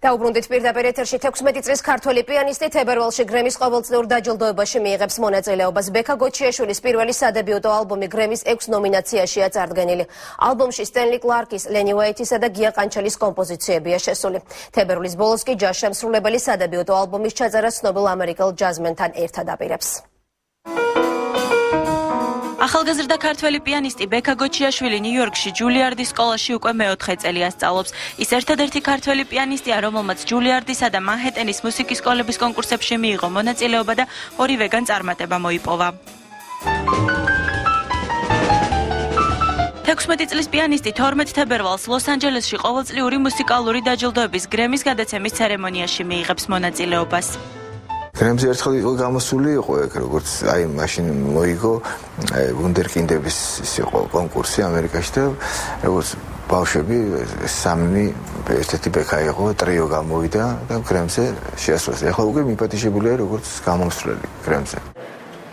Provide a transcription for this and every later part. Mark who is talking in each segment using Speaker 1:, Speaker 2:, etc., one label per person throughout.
Speaker 1: დაუბრუნდით პირდაპირ ეთერში 16 წლის ქართველი პიანისტი თებერვალში გრემის ყოველწლიურ დაჯილდოებაში მიიღებს მონაწილეობას. ბექა გოჩიაშვილის პირველი სადებიუტო ალბომი გრემის 6 ნომინაციაშია წარდგენილი. ალბომში სტენლი კლარკის, ლენი უაითისა და გია ყანჩელის კომპოზიციებია შესული. თებერვლის ბოლოს კი ჯაზ შემსრულებელი სადებიუტო ალბომის ჩაწერას ცნობილ ამერიკელ ჯაზმენთან ერთად აპირებს.
Speaker 2: ახალგაზრდა ქართველი პიანისტი ბექა გოჩიაშვილი ნიუ-იორკში ჯულიარდის სკოლაში უკვე მეოთხე წელია სწავლობს. ის ერთადერთი ქართველი პიანისტია, რომელმაც ჯულიარდისა და მანჰეტენის მუსიკის სკოლების კონკურსებში მიიღო მონაწილეობა და ორივეგან წარმატება მოიპოვა. 16 წლის პიანისტი 12 თებერვალს ლოს-ანჯელესში ყოველწლიური მუსიკალური დაჯილდოების გრემის გადაცემის ცერემონიაში მიიღებს მონაწილეობას.
Speaker 3: გრემზე ერთხელ იყო გამოსული იყო ეგ როგორც აი მაშინ მოიგო ვუნდერკინდების ის იყო კონკურსი ამერიკაში და როგორც ბავშვები სამი ერთ-ერთი ბექა იყო ტრიო გამოვიდა და გრემზე შეასრულეს. ახლა უკვე მიპატიჟებულია როგორც გამომსვლელი გრემზე.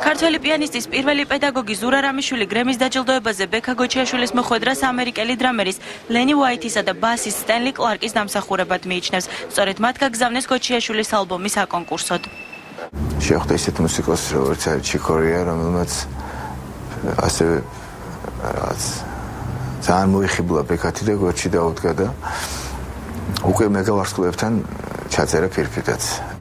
Speaker 2: ქართველი პიანისტის პირველი პედაგოგი ზურა რამიშვილი გრემის დაჯილდოებაზე ბექა გოჩიაშვილის მოხვედრას ამერიკელი დრამერის ლენი უაითისა და ბასის სტენლი კლარკის დამსახურებად მიიჩნევს. სწორედ მათ გაგზავნეს გოჩიაშვილის ალბომი საკონკურსოდ.
Speaker 3: შეხვდა ისეთ მუსიკოსს როგორც არის ჩიკ კორეა, რომელმაც ასევე ძალიან მოიხიბლა ბექათი და გოჩი დაუდგა და უკვე მეგავარსკვლავებთან ჩაწერა ფირფიტაც.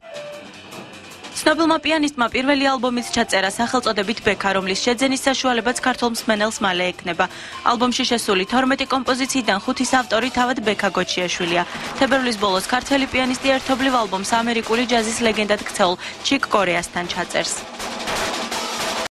Speaker 2: ცნობილმა პიანისტმა პირველი ალბომის ჩაწერა სახელწოდებით ბექა, რომლის შეძენის საშუალებაც ქართულ მსმენელს მალე ექნება. ალბომში შესული 12 კომპოზიციიდან 5-ის ავტორი თავად ბექა გოჩიაშვილია. თებერვლის ბოლოს ქართველი პიანისტი ერთობლივ ალბომს ამერიკული ჯაზის ლეგენდად ქცეულ ჩიკ კორეასთან ჩაწერს.